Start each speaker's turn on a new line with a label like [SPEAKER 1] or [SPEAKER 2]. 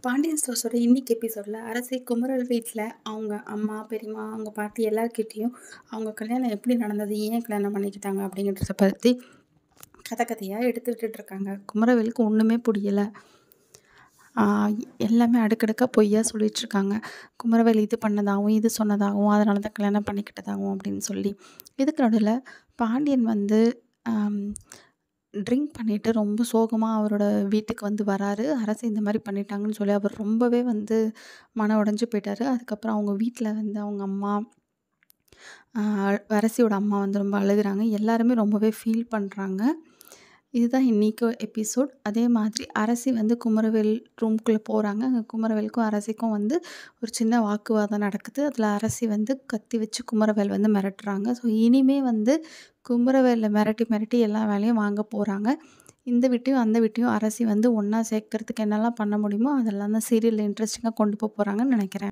[SPEAKER 1] பாண்டியன் ஸ்டோர்ஸோட இன்னைக்கு எபிசோடில் அரசி குமரல் வீட்டில் அவங்க அம்மா பெரியம்மா அவங்க பாட்டி எல்லார்கிட்டேயும் அவங்க கல்யாணம் எப்படி நடந்தது, ஏன் கல்யாணம் பண்ணிக்கிட்டாங்க அப்படிங்கிறத பற்றி கதை கதையாக எடுத்து விட்டுட்டு இருக்காங்க. குமரவேலுக்கு ஒன்றுமே புரியலை. எல்லாமே அடுக்கடுக்காக பொய்யா சொல்லிட்டு இருக்காங்க. குமரவேல் இது பண்ணதாகவும் இது சொன்னதாகவும் அதனால தான் கல்யாணம் பண்ணிக்கிட்டதாகவும் அப்படின்னு சொல்லி. இதுக்கு நடுவில் பாண்டியன் வந்து ட்ரிங்க் பண்ணிவிட்டு ரொம்ப சோகமாக அவரோட வீட்டுக்கு வந்து வராரு. அரசு இந்த மாதிரி பண்ணிட்டாங்கன்னு சொல்லி அவர் ரொம்பவே வந்து மன உடைஞ்சு போயிட்டார். அதுக்கப்புறம் அவங்க வீட்டில் வந்து அவங்க அம்மா அரசியோட அம்மா வந்து ரொம்ப அழுகுறாங்க. எல்லாருமே ரொம்பவே ஃபீல் பண்ணுறாங்க. இதுதான் இன்றைக்கி எபிசோட். அதே மாதிரி அரசி வந்து குமரவேல் ரூம்குள்ளே போகிறாங்க. அங்கே குமரவேலுக்கும் அரசிக்கும் வந்து ஒரு சின்ன வாக்குவாதம் நடக்குது. அதில் அரசி வந்து கத்தி வச்சு குமரவேல் வந்து மிரட்டுறாங்க. ஸோ இனிமே வந்து குமரவேலை மிரட்டி மிரட்டி எல்லா வேலையும் வாங்க போகிறாங்க. இந்த வீட்டையும் அந்த வீட்டையும் அரசி வந்து ஒன்றா சேர்க்கறதுக்கு என்னெல்லாம் பண்ண முடியுமோ அதெல்லாம் தான் சீரியலில் இன்ட்ரெஸ்டிங்காக கொண்டு போகிறாங்கன்னு நினைக்கிறேன்.